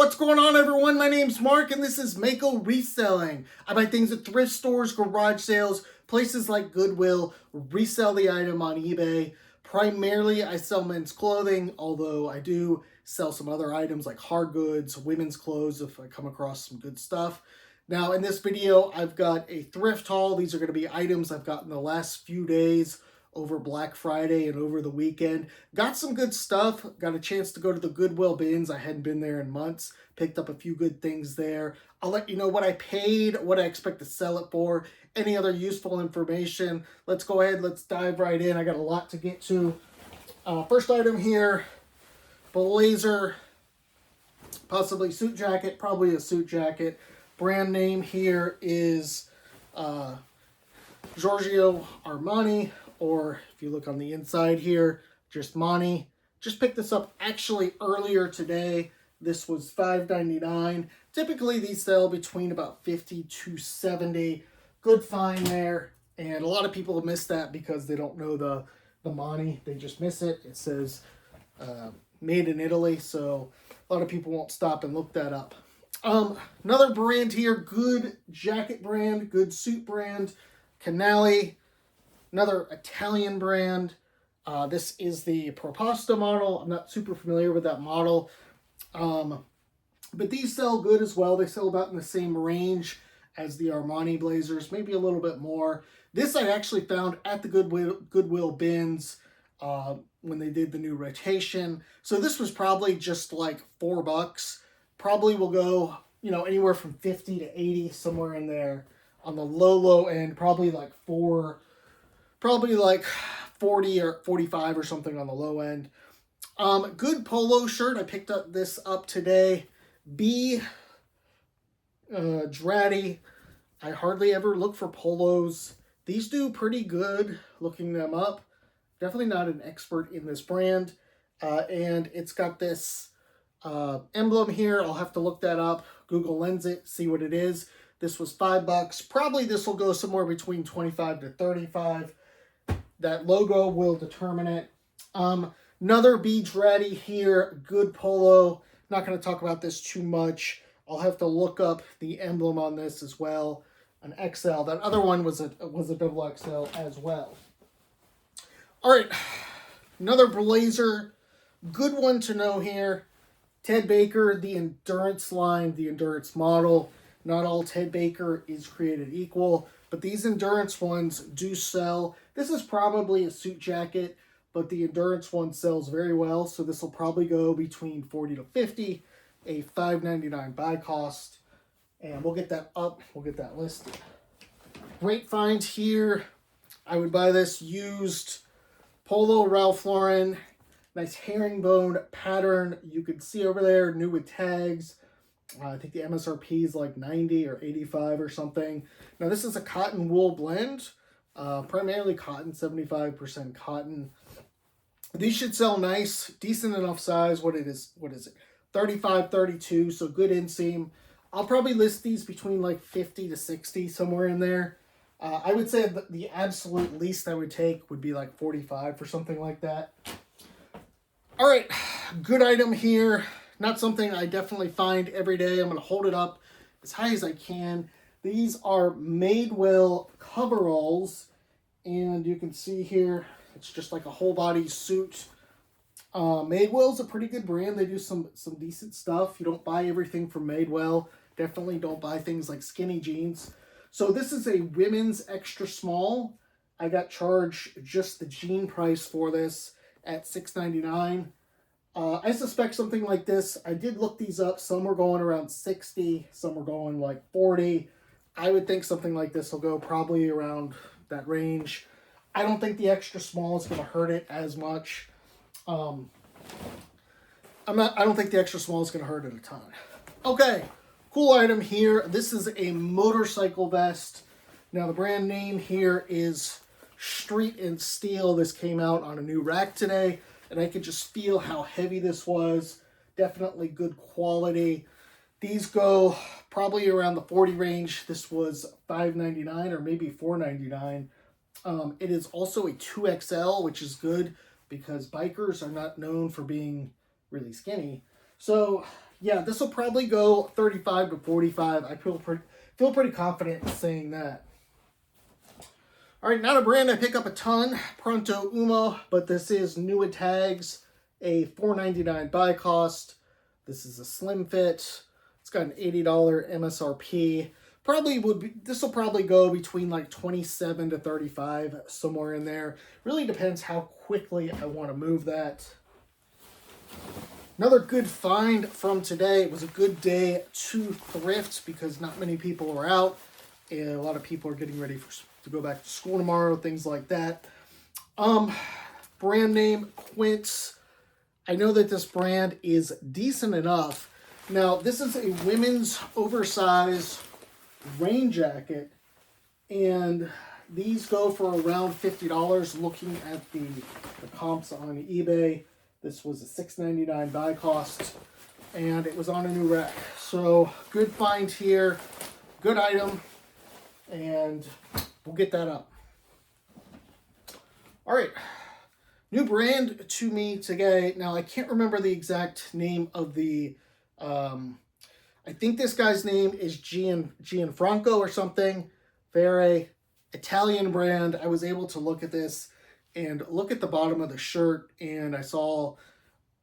What's going on, everyone? My name's Mark and this is Mako Reselling. I buy things at thrift stores, garage sales, places like Goodwill, resell the item on eBay. Primarily, I sell men's clothing, although I do sell some other items like hard goods, women's clothes if I come across some good stuff. Now, in this video, I've got a thrift haul. These are going to be items I've gotten the last few days over Black Friday and over the weekend. Got some good stuff. Got a chance to go to the Goodwill bins. I hadn't been there in months. Picked up a few good things there. I'll let you know what I paid, what I expect to sell it for, any other useful information. Let's go ahead. Let's dive right in. I got a lot to get to. First item here, blazer, possibly suit jacket, probably a suit jacket. Brand name here is Giorgio Armani, or if you look on the inside here, just Money. Just picked this up actually earlier today. This was $5.99. Typically these sell between about $50 to $70. Good find there. And a lot of people miss that because they don't know the Money. They just miss it. It says made in Italy, so a lot of people won't stop and look that up. Another brand here, good jacket brand, good suit brand, Canali. Another Italian brand. This is the Proposta model. I'm not super familiar with that model. But these sell good as well. They sell about in the same range as the Armani blazers, maybe a little bit more. This I actually found at the Goodwill bins when they did the new rotation. So this was probably just like $4. Probably will go, anywhere from 50 to 80, somewhere in there. On the low end, probably like 40 or 45 or something on the low end. Good polo shirt. I picked up this up today. Dratty. I hardly ever look for polos. These do pretty good looking them up. Definitely not an expert in this brand. And it's got this emblem here. I'll have to look that up. Google Lens it, see what it is. This was $5. Probably this will go somewhere between 25 to 35. That logo will determine it. Another Dratty here, good polo. Not going to talk about this too much. I'll have to look up the emblem on this as well. An XL. That other one was a double XL as well. All right, another blazer. Good one to know here. Ted Baker, the Endurance line, the Endurance model. Not all Ted Baker is created equal, but these Endurance ones do sell. This is probably a suit jacket, but the Endurance one sells very well, so this will probably go between 40 to 50, a $5.99 buy cost, and we'll get that up, we'll get that listed. Great find here. I would buy this used polo Ralph Lauren, nice herringbone pattern. You can see over there, new with tags. I think the MSRP is like 90 or 85 or something. Now this is a cotton wool blend, primarily cotton, 75% cotton. These should sell nice, decent enough size. What is it? 35, 32, so good inseam. I'll probably list these between like 50 to 60, somewhere in there. I would say the absolute least I would take would be like 45 for something like that. All right, good item here. Not something I definitely find every day. I'm going to hold it up as high as I can. These are Madewell coveralls. And you can see here, it's just like a whole body suit. Madewell's a pretty good brand. They do some decent stuff. You don't buy everything from Madewell. Definitely don't buy things like skinny jeans. So this is a women's extra small. I got charged just the jean price for this at $6.99. I suspect something like this. I did look these up. Some were going around 60. Some were going like 40. I would think something like this will go probably around that range. I don't think the extra small is going to hurt it as much. I don't think the extra small is going to hurt it a ton. Okay, cool item here. This is a motorcycle vest. Now the brand name here is Street and Steel. This came out on a new rack today. And I could just feel how heavy this was. Definitely good quality. These go probably around the 40 range. This was $5.99 or maybe $4.99. It is also a 2XL, which is good because bikers are not known for being really skinny. So Yeah, this will probably go 35 to 45. I feel pretty confident in saying that. All right, not a brand I pick up a ton, Pronto Umo, but this is new at tags, a $4.99 buy cost. This is a slim fit. It's got an $80 MSRP. This will probably go between like 27 to 35, somewhere in there. Really depends how quickly I want to move that. Another good find from today. It was a good day to thrift because not many people are out, and a lot of people are getting ready to go back to school tomorrow, things like that. Brand name Quince. I know that this brand is decent enough. Now, this is a women's oversized rain jacket, and these go for around $50. Looking at the comps on eBay, this was a $6.99 buy cost, and it was on a new rack. So good find here, good item, and we'll get that up. All right, new brand to me today. Now, I can't remember the exact name of the I think this guy's name is Gianfranco or something. Very Italian brand. I was able to look at this and look at the bottom of the shirt, and I saw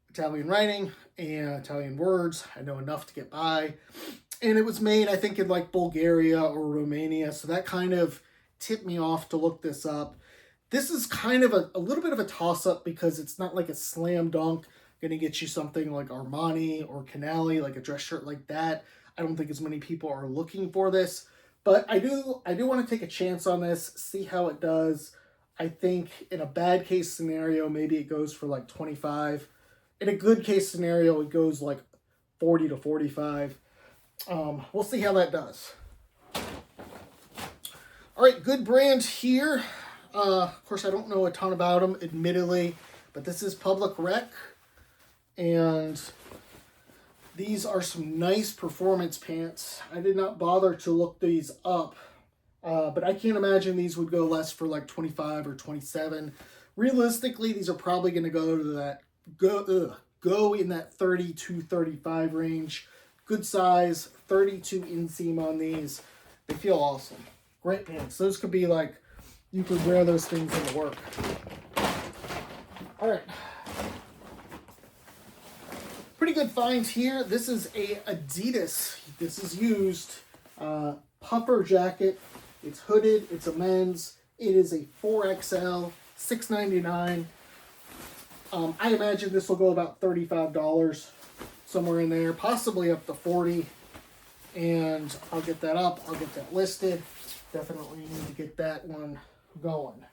Italian writing and Italian words. I know enough to get by. And it was made, I think, in like Bulgaria or Romania. So that kind of tipped me off to look this up. This is kind of a little bit of a toss-up because it's not like a slam dunk going to get you something like Armani or Canali, like a dress shirt like that. I don't think as many people are looking for this, but I do want to take a chance on this, see how it does. I think in a bad case scenario, maybe it goes for like 25. In a good case scenario, it goes like 40 to 45. We'll see how that does. All right, good brand here. Of course, I don't know a ton about them, admittedly, but this is Public Rec. And these are some nice performance pants. I did not bother to look these up, but I can't imagine these would go less for like 25 or 27. Realistically, these are probably going to go to that go in that 30 to 35 range. Good size, 32 inseam on these. They feel awesome. Great pants. Those could be like, you could wear those things into work. All right. Pretty good find here. This is a Adidas. This is used puffer jacket. It's hooded. It's a men's. It is a 4XL, $6.99. I imagine this will go about $35, somewhere in there, possibly up to $40. And I'll get that up. I'll get that listed. Definitely need to get that one going.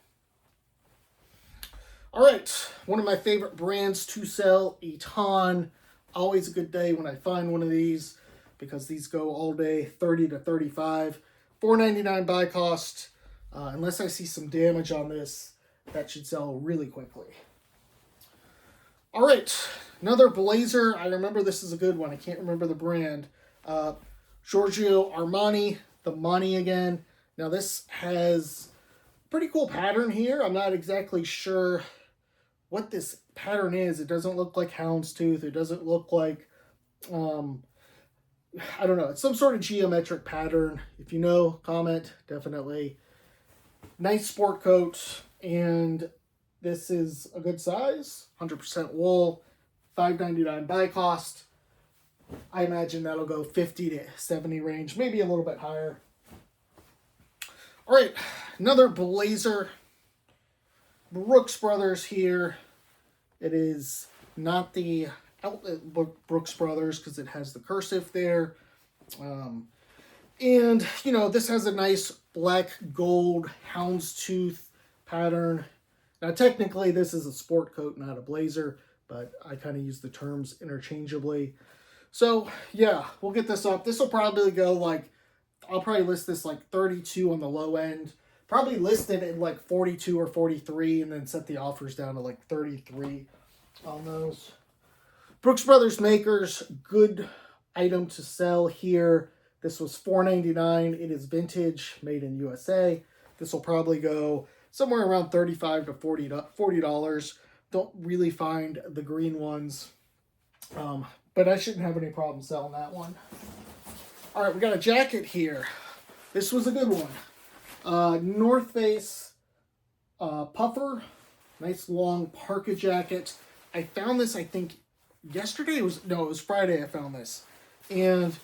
All right, one of my favorite brands to sell, Eton. Always a good day when I find one of these because these go all day, 30 to 35. $4.99 buy cost. Unless I see some damage on this, that should sell really quickly. All right, another blazer. I remember this is a good one. I can't remember the brand. Giorgio Armani, the money again. Now this has a pretty cool pattern here. I'm not exactly sure what this pattern is. It doesn't look like houndstooth. It doesn't look like, I don't know. It's some sort of geometric pattern. If you know, comment, definitely. Nice sport coat, and this is a good size, 100% wool, $5.99 buy cost. I imagine that'll go 50 to 70 range, maybe a little bit higher. All right, another blazer. Brooks Brothers here. It is not the outlet Brooks Brothers because it has the cursive there. And, you know, this has a nice black gold houndstooth pattern. Now, technically, this is a sport coat, not a blazer, but I kind of use the terms interchangeably. So, yeah, we'll get this up. This will probably go like, I'll probably list this like 32 on the low end. Probably list it at like 42 or 43 and then set the offers down to like 33 on those. Brooks Brothers Makers, good item to sell here. This was $4.99. It is vintage, made in USA. This will probably go somewhere around $35 to $40. Don't really find the green ones. but I shouldn't have any problem selling that one. All right, we got a jacket here. This was a good one. North Face puffer, nice long parka jacket. I found this, I think, yesterday. It was Friday I found this. And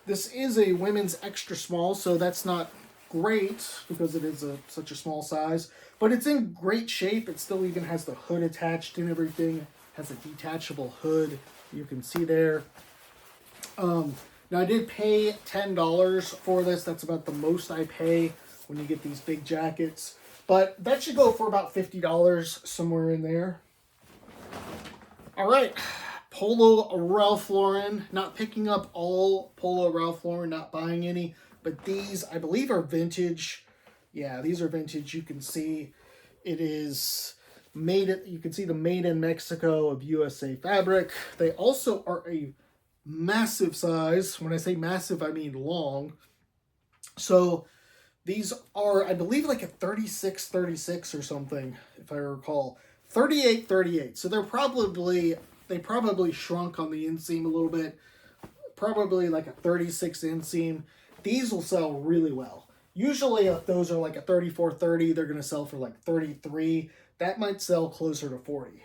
this is a women's extra small, so that's not great because it is such a small size. But it's in great shape. It still even has the hood attached and everything. It has a detachable hood. You can see there. Now I did pay $10 for this. That's about the most I pay when you get these big jackets. But that should go for about $50, somewhere in there. All right, Polo Ralph Lauren. Not picking up all Polo Ralph Lauren, not buying any. But these, I believe, are vintage. Yeah, these are vintage. You can see it is made. You can see the made in Mexico of USA fabric. They also are a massive size. When I say massive, I mean long. So these are, I believe, like a 36 or something, if I recall. 38. So they probably shrunk on the inseam a little bit. Probably like a 36 inseam. These will sell really well. Usually if those are like a 34-30, they're going to sell for like 33. That might sell closer to 40.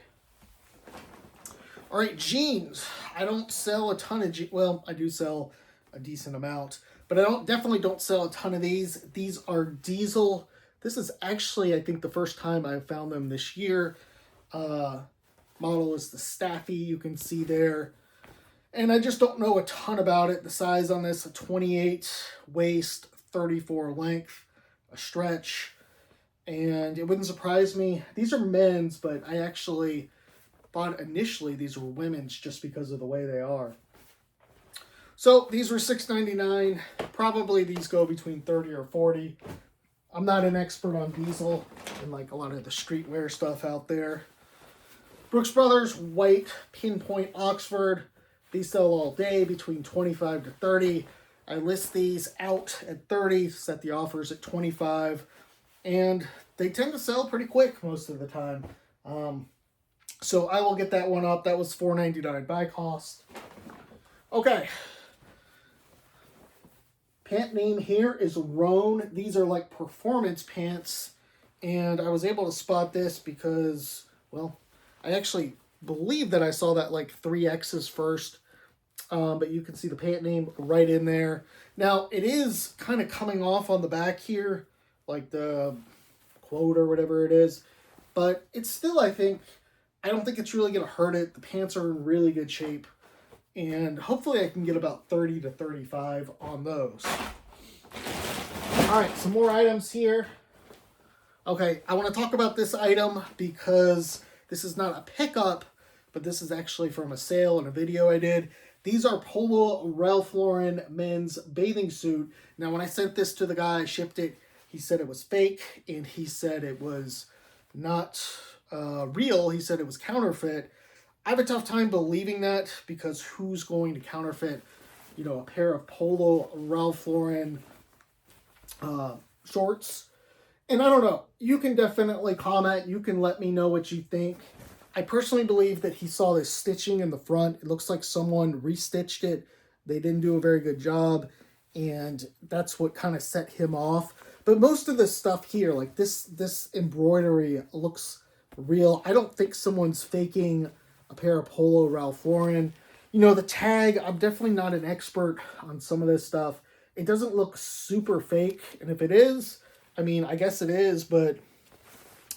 All right, jeans. I don't sell a ton of jeans. Well, I do sell a decent amount, but I definitely don't sell a ton of these. These are diesel. This is actually, I think, the first time I've found them this year. Model is the Staffy, you can see there. And I just don't know a ton about it. The size on this, a 28 waist, 34 length, a stretch. And it wouldn't surprise me. These are men's, but I actually thought initially these were women's just because of the way they are. So these were $6.99. Probably these go between 30 or 40. I'm not an expert on diesel and like a lot of the streetwear stuff out there. Brooks Brothers, white, pinpoint Oxford. These sell all day between 25 to 30. I list these out at 30, set the offers at 25, and they tend to sell pretty quick most of the time. So I will get that one up. That was $4.99 by cost. Okay. Pant name here is Roan. These are like performance pants, and I was able to spot this because, well, I actually believe that I saw that like 3Xs first. But you can see the pant name right in there. Now, it is kind of coming off on the back here, like the quote or whatever it is. But it's still, I don't think it's really going to hurt it. The pants are in really good shape. And hopefully I can get about 30 to 35 on those. All right, some more items here. Okay, I want to talk about this item because this is not a pickup, but this is actually from a sale and a video I did. These are Polo Ralph Lauren men's bathing suit. Now, when I sent this to the guy, I shipped it, he said it was fake, and he said it was not real. He said it was counterfeit. I have a tough time believing that because who's going to counterfeit, a pair of Polo Ralph Lauren shorts? And I don't know. You can definitely comment. You can let me know what you think. I personally believe that he saw this stitching in the front. It looks like someone restitched it. They didn't do a very good job, and that's what kind of set him off. But most of the stuff here, like this embroidery looks real. I don't think someone's faking a pair of Polo Ralph Lauren. The tag, I'm definitely not an expert on some of this stuff. It doesn't look super fake, and if it is, I guess it is, but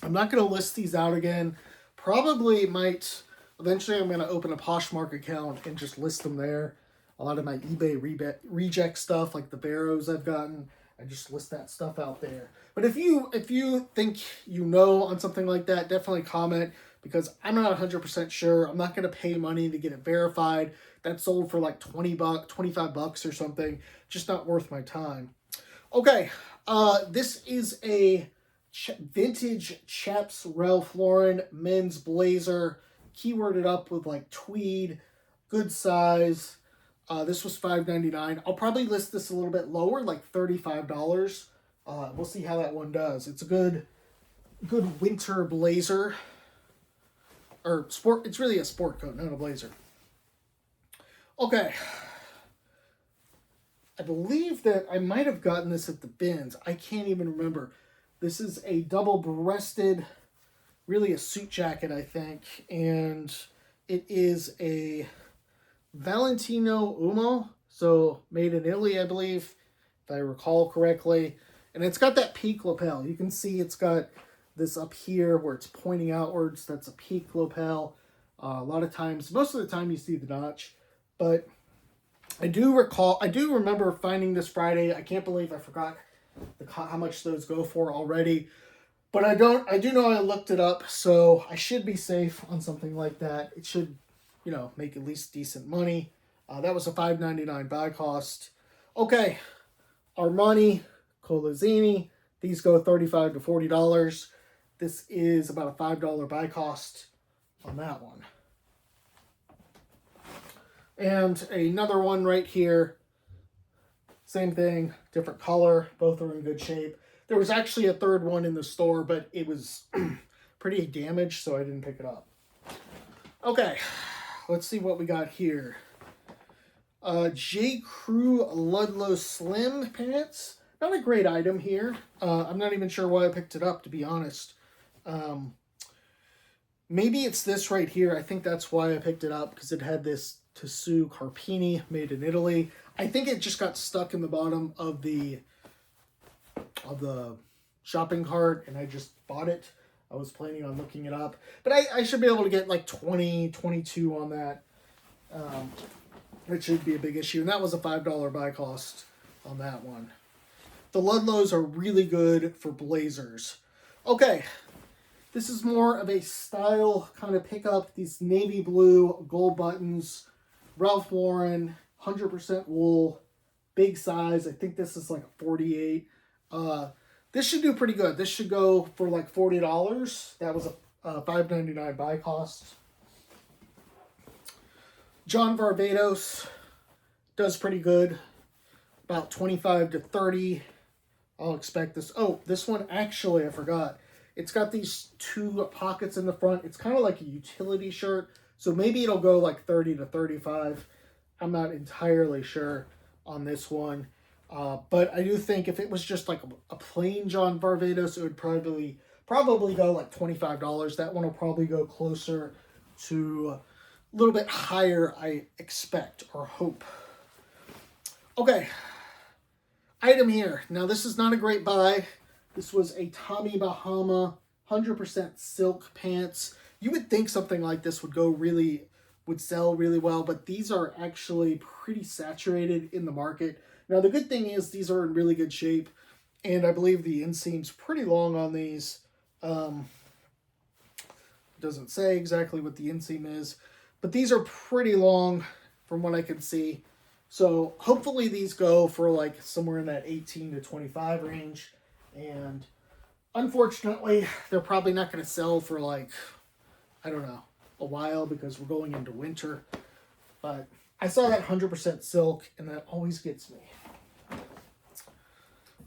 I'm not going to list these out again. Probably might, eventually I'm going to open a Poshmark account and just list them there. A lot of my eBay reject stuff, like the Barrows I've gotten, I just list that stuff out there. But if you think on something like that, definitely comment, because I'm not 100% sure. I'm not going to pay money to get it verified. That sold for like $25 or something. Just not worth my time. Okay, this is a vintage Chaps Ralph Lauren men's blazer, keyworded up with like tweed, good size. This was $5.99. I'll probably list this a little bit lower, like $35. We'll see how that one does. It's a good winter blazer, or sport. It's really a sport coat, not a blazer. Okay. I believe that I might have gotten this at the bins. I can't even remember. This is a double-breasted, really a suit jacket, I think. And it is a Valentino Uomo. So made in Italy, I believe, if I recall correctly. And it's got that peak lapel. You can see it's got this up here where it's pointing outwards. That's a peak lapel. A lot of times, most of the time you see the notch. But I do remember finding this Friday. I can't believe I forgot how much those go for already. But I do know I looked it up, so I should be safe on something like that. It should, make at least decent money. That was a $5.99 buy cost. Okay, Armani, Colazzini, these go $35 to $40. This is about a $5 buy cost on that one. And another one right here, same thing, different color, both are in good shape. There was actually a third one in the store, but it was pretty damaged, so I didn't pick it up. Okay, let's see what we got here. J. Crew Ludlow Slim pants. Not a great item here. I'm not even sure why I picked it up, to be honest. Maybe it's this right here. I think that's why I picked it up, because it had this Tessu Carpini made in Italy. I think it just got stuck in the bottom of the shopping cart, and I just bought it. I was planning on looking it up, but I should be able to get like 20, 22 on that. It should be a big issue, and that was a $5 buy cost on that one. The Ludlows are really good for blazers. Okay, this is more of a style kind of pickup. These navy blue gold buttons, Ralph Lauren, 100% wool, big size. I think this is like a 48. This should do pretty good. This should go for like $40. That was a $5.99 buy cost. John Varvatos does pretty good. About 25 to 30. I'll expect this. Oh, this one actually, I forgot. It's got these two pockets in the front. It's kind of like a utility shirt. So maybe it'll go like 30 to 35. I'm not entirely sure on this one. But I do think if it was just like a plain John Varvatos, it would probably go like $25. That one will probably go closer to a little bit higher, I expect or hope. Okay. Item here. Now, this is not a great buy. This was a Tommy Bahama 100% silk pants. You would think something like this would sell really well, but these are actually pretty saturated in the market. Now, the good thing is these are in really good shape, and I believe the inseam's pretty long on these. Doesn't say exactly what the inseam is, but these are pretty long from what I can see. So hopefully these go for like somewhere in that 18 to 25 range. And unfortunately, they're probably not going to sell for like, I don't know, a while because we're going into winter. But I saw that 100% silk, and that always gets me.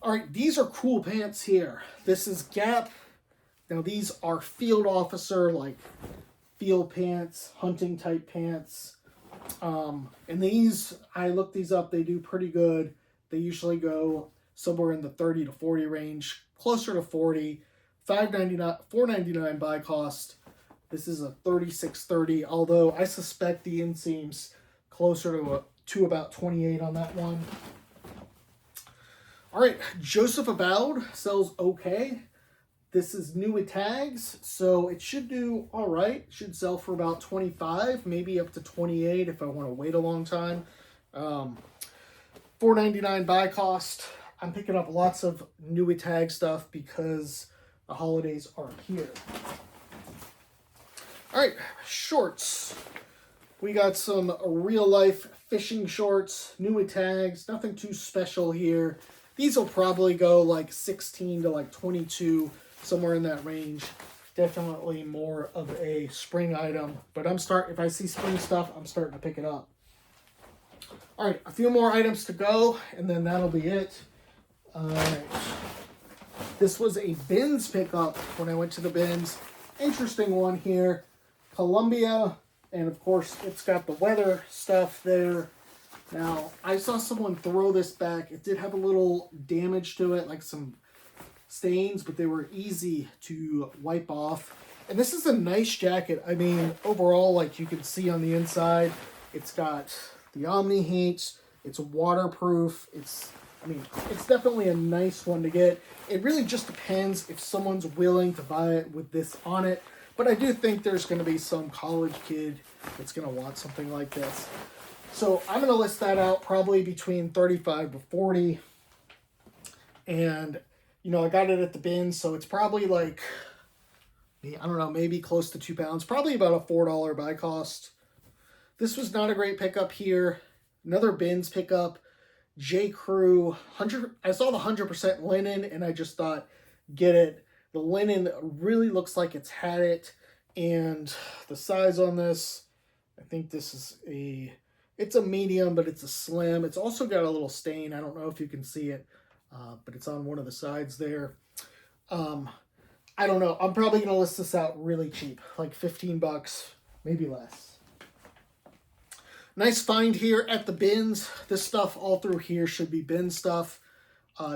All right, these are cool pants here. This is Gap. Now, these are field officer, like field pants, hunting type pants. And these, I looked these up, they do pretty good. They usually go somewhere in the 30 to 40 range, closer to 40. $4.99 buy cost. This is a 36.30, although I suspect the inseam's closer to about 28 on that one. All right, Joseph Avowed sells okay. This is new with tags, so it should do all right. Should sell for about 25, maybe up to 28 if I want to wait a long time. $4.99 buy cost. I'm picking up lots of new with tag stuff because the holidays are here. All right, shorts. We got some real life fishing shorts, new with tags. Nothing too special here. These will probably go like 16 to like 22, somewhere in that range. Definitely more of a spring item, but if I see spring stuff, I'm starting to pick it up. All right, a few more items to go, and then that'll be it. All right. This was a bins pickup when I went to the bins. Interesting one here. Columbia And of course, it's got the weather stuff there. Now, I saw someone throw this back. It did have a little damage to it, like some stains, but they were easy to wipe off. And this is a nice jacket. I mean, overall, like you can see on the inside, it's got the Omni Heat. It's waterproof. It's definitely a nice one to get. It really just depends if someone's willing to buy it with this on it. But I do think there's going to be some college kid that's going to want something like this. So I'm going to list that out probably between 35 to 40. And, you know, I got it at the bin, so it's probably like, I don't know, maybe close to 2 pounds. Probably about a $4 buy cost. This was not a great pickup here. Another bins pickup. J. Crew. I saw the 100% linen, and I just thought, get it. The linen really looks like it's had it. And the size on this, I think this is it's a medium, but it's a slim. It's also got a little stain. I don't know if you can see it, but it's on one of the sides there. I don't know. I'm probably going to list this out really cheap, like 15 bucks, maybe less. Nice find here at the bins. This stuff all through here should be bin stuff.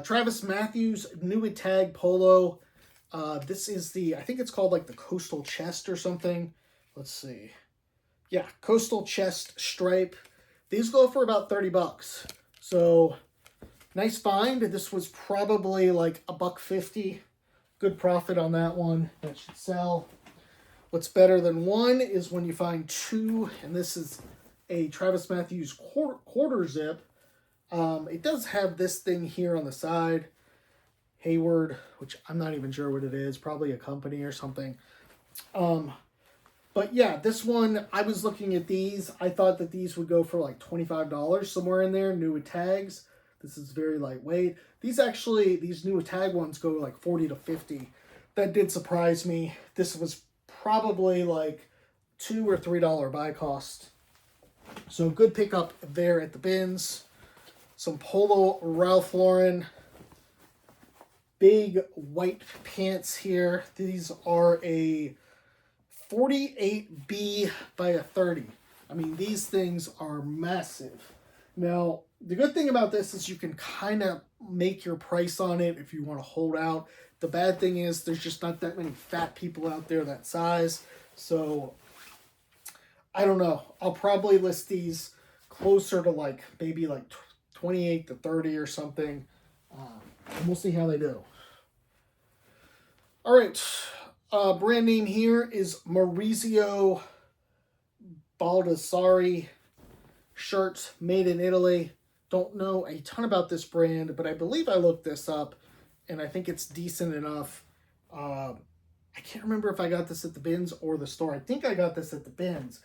Travis Matthews, new tag polo. This is I think it's called like the Coastal Chest or something. Let's see. Yeah, Coastal Chest stripe. These go for about 30 bucks. So, nice find. This was probably like $1.50. Good profit on that one. That should sell. What's better than one is when you find two, and this is a Travis Matthews quarter zip. It does have this thing here on the side, Hayward, which I'm not even sure what it is, probably a company or something. But yeah, this one, I was looking at these. I thought that these would go for like $25, somewhere in there, new with tags. This is very lightweight. These new tag ones go like 40 to 50. That did surprise me. This was probably like $2 or $3 buy cost. So good pickup there at the bins. Some Polo Ralph Lauren. Big white pants here. These are a 48B by a 30. I mean, these things are massive. Now, the good thing about this is you can kind of make your price on it if you want to hold out. The bad thing is there's just not that many fat people out there that size. So, I don't know. I'll probably list these closer to like maybe like 28 to 30 or something. And we'll see how they do. All right. Brand name here is Maurizio Baldassari. Shirt made in Italy. Don't know a ton about this brand, but I believe I looked this up, and I think it's decent enough. I can't remember if I got this at the bins or the store. I think I got this at the bins.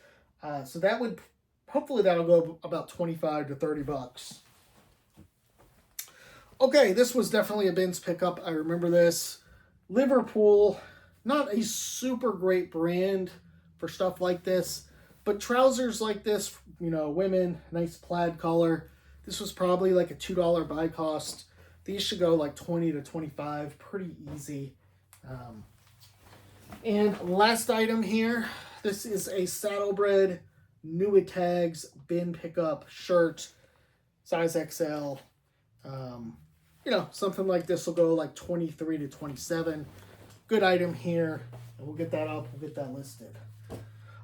So that would, hopefully that'll go about 25 to 30 bucks. Okay, this was definitely a bins pickup. I remember this. Liverpool, not a super great brand for stuff like this, but trousers like this, you know, women, nice plaid color. This was probably like a $2 buy cost. These should go like 20 to 25, pretty easy. And last item here, this is a Saddlebred new with tags bin pickup shirt, size XL. You know, something like this will go like 23 to 27. Good item here. And we'll get that up. We'll get that listed.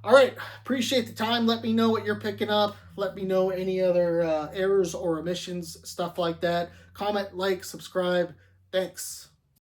All right. Appreciate the time. Let me know what you're picking up. Let me know any other errors or omissions, stuff like that. Comment, like, subscribe. Thanks.